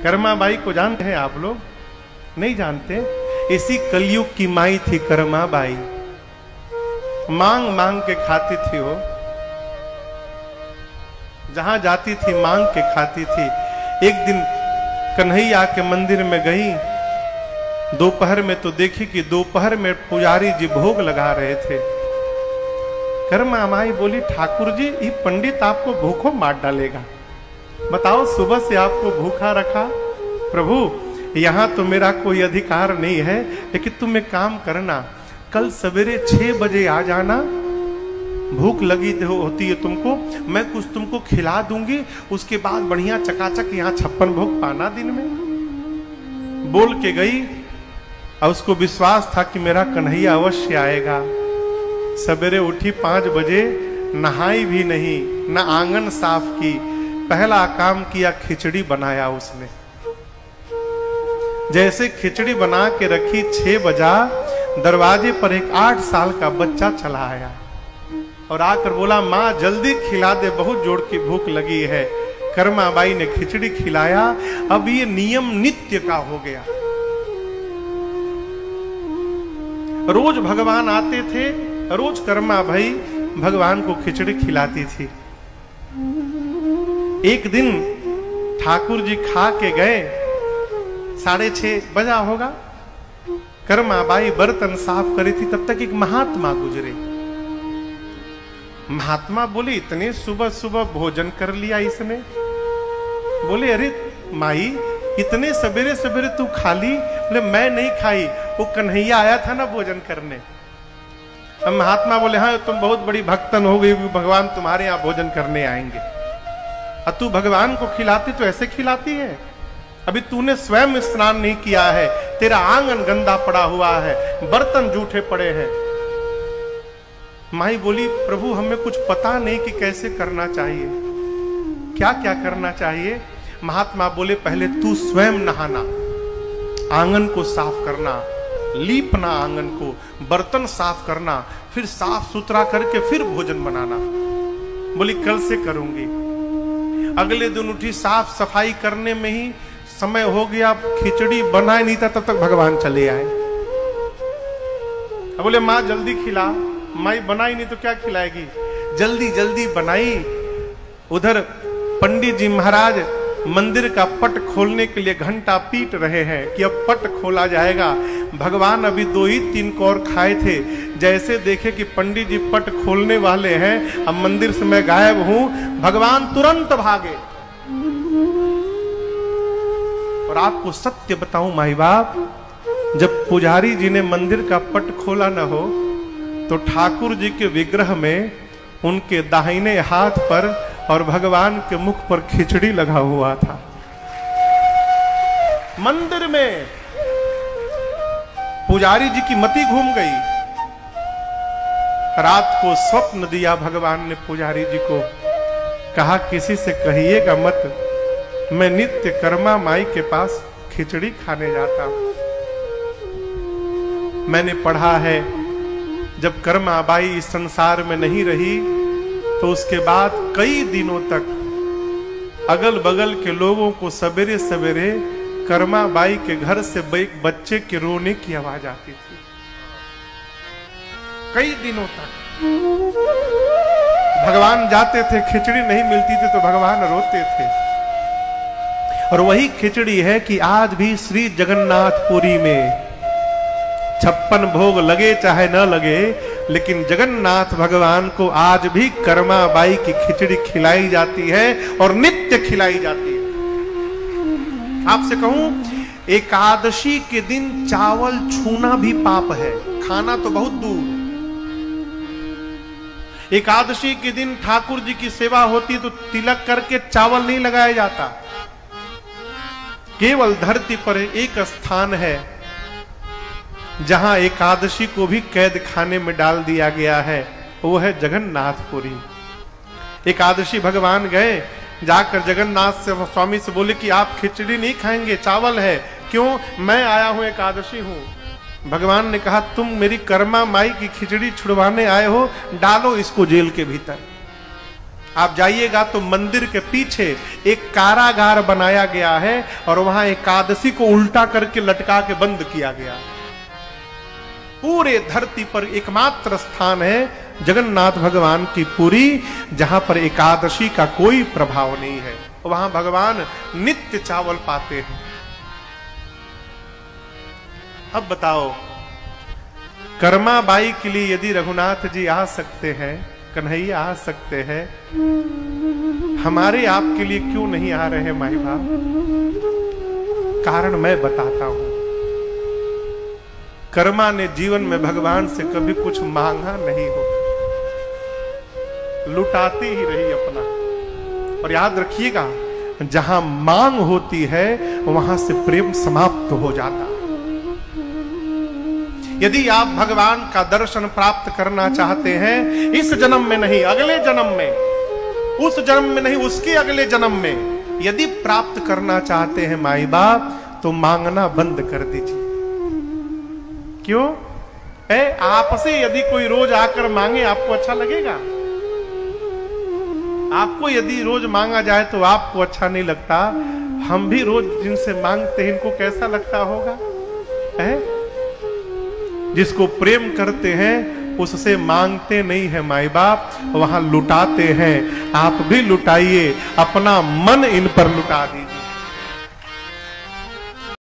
Karma by को जानते हैं आप लोग? नहीं जानते। इसी कलयुग की माई थी कर्मा बाई। मांग मांग के खाती थी वो, जहां जाती थी मांग के खाती थी। एक दिन कन्हैया के मंदिर में गई, दोपहर में तो देखी कि दोपहर में पुजारी जी भोग लगा रहे थे। कर्मा माई बोली, ठाकुर जी ये पंडित आपको भूखों मार डालेगा, बताओ सुबह से आपको भूखा रखा। प्रभु यहां तो मेरा कोई अधिकार नहीं है, लेकिन तुम एक काम करना, कल सवेरे 6 बजे आ जाना, भूख लगी होती है तुमको, मैं कुछ तुमको खिला दूंगी, उसके बाद बढ़िया चकाचक यहाँ 56 भोग पाना दिन में। बोल के गई और उसको विश्वास था कि मेरा कन्हैया अवश्य आएगा। सवेरे उठी 5 बजे, नहाई भी नहीं, न आंगन साफ की, पहला काम किया खिचड़ी बनाया उसने। जैसे खिचड़ी बना के रखी, 6 बजा, दरवाजे पर एक 8 साल का बच्चा चला आया और आकर बोला, माँ जल्दी खिला दे, बहुत जोर की भूख लगी है। कर्मा बाई ने खिचड़ी खिलाया। अब ये नियम नित्य का हो गया। रोज भगवान आते थे, रोज कर्मा भाई भगवान को खिचड़ी खिलाती थी। एक दिन ठाकुर जी खा के गए, 6:30 बजा होगा, कर्मा बाई बर्तन साफ करी थी, तब तक एक महात्मा गुजरे। महात्मा बोले, इतने सुबह सुबह भोजन कर लिया इसने? बोले, अरे माई इतने सवेरे सवेरे तू खा ली? बोले, मैं नहीं खाई, वो कन्हैया आया था ना भोजन करने। अब महात्मा बोले, हाँ तुम बहुत बड़ी भक्तन हो गई, भगवान तुम्हारे यहाँ भोजन करने आएंगे। और तू भगवान को खिलाती तो ऐसे खिलाती है? अभी तूने स्वयं स्नान नहीं किया है, तेरा आंगन गंदा पड़ा हुआ है, बर्तन जूठे पड़े हैं। माई बोली, प्रभु हमें कुछ पता नहीं कि कैसे करना चाहिए, क्या क्या करना चाहिए। महात्मा बोले, पहले तू स्वयं नहाना, आंगन को साफ करना, लीपना आंगन को, बर्तन साफ करना, फिर साफ सुथरा करके फिर भोजन बनाना। बोली, कल से करूंगी। अगले दिन उठी, साफ सफाई करने में ही समय हो गया, खिचड़ी बना नहीं था, तब तक भगवान चले आए। बोले, माँ जल्दी खिला। माई बनाई नहीं तो क्या खिलाएगी? जल्दी जल्दी बनाई। उधर पंडित जी महाराज मंदिर का पट खोलने के लिए घंटा पीट रहे हैं कि अब पट खोला जाएगा। भगवान अभी 2 ही 3 कौर खाए थे, जैसे देखे कि पंडित जी पट खोलने वाले हैं, अब मंदिर से मैं गायब हूं, भगवान तुरंत भागे। और आपको सत्य बताऊं माई बाप, जब पुजारी जी ने मंदिर का पट खोला न हो, तो ठाकुर जी के विग्रह में उनके दाहिने हाथ पर और भगवान के मुख पर खिचड़ी लगा हुआ था। मंदिर में पुजारी जी की मति घूम गई। रात को स्वप्न दिया भगवान ने पुजारी जी को, कहा किसी से कहिएगा मत, मैं नित्य कर्मा माई के पास खिचड़ी खाने जाता हूं। मैंने पढ़ा है, जब कर्मा बाई इस संसार में नहीं रही तो उसके बाद कई दिनों तक अगल बगल के लोगों को सवेरे सवेरे कर्मा बाई के घर से एक बच्चे के रोने की आवाज आती थी। कई दिनों तक भगवान जाते थे, खिचड़ी नहीं मिलती थी तो भगवान रोते थे। और वही खिचड़ी है कि आज भी श्री जगन्नाथपुरी में 56 भोग लगे चाहे न लगे, लेकिन जगन्नाथ भगवान को आज भी कर्मा बाई की खिचड़ी खिलाई जाती है और नित्य खिलाई जाती है। आपसे कहूं, एकादशी के दिन चावल छूना भी पाप है, खाना तो बहुत दूर। एकादशी के दिन ठाकुर जी की सेवा होती तो तिलक करके चावल नहीं लगाया जाता। केवल धरती पर एक स्थान है जहां एकादशी को भी कैद खाने में डाल दिया गया है, वो है जगन्नाथपुरी। एकादशी भगवान गए, जाकर जगन्नाथ से स्वामी से बोले कि आप खिचड़ी नहीं खाएंगे, चावल है। क्यों? मैं आया हूं, एकादशी हूं। भगवान ने कहा, तुम मेरी कर्मा माई की खिचड़ी छुड़वाने आए हो, डालो इसको जेल के भीतर। आप जाइएगा तो मंदिर के पीछे एक कारागार बनाया गया है और वहां एकादशी को उल्टा करके लटका के बंद किया गया। पूरे धरती पर एकमात्र स्थान है जगन्नाथ भगवान की पुरी, जहां पर एकादशी का कोई प्रभाव नहीं है। वहां भगवान नित्य चावल पाते हैं। अब बताओ, कर्मा बाई के लिए यदि रघुनाथ जी आ सकते हैं, कन्हैया आ सकते हैं, हमारे आपके लिए क्यों नहीं आ रहे माई बाप? कारण मैं बताता हूं। कर्मा ने जीवन में भगवान से कभी कुछ मांगा नहीं हो, लुटाती ही रही अपना। और याद रखिएगा, जहां मांग होती है वहां से प्रेम समाप्त हो जाता। यदि आप भगवान का दर्शन प्राप्त करना चाहते हैं, इस जन्म में नहीं, अगले जन्म में, उस जन्म में नहीं, उसके अगले जन्म में यदि प्राप्त करना चाहते हैं माई बाप, तो मांगना बंद कर दीजिए। क्यों? आपसे यदि कोई रोज आकर मांगे, आपको अच्छा लगेगा? आपको यदि रोज मांगा जाए तो आपको अच्छा नहीं लगता। हम भी रोज जिनसे मांगते हैं, इनको कैसा लगता होगा? जिसको प्रेम करते हैं उससे मांगते नहीं है माई बाप, वहां लुटाते हैं। आप भी लुटाइए, अपना मन इन पर लुटा दीजिए।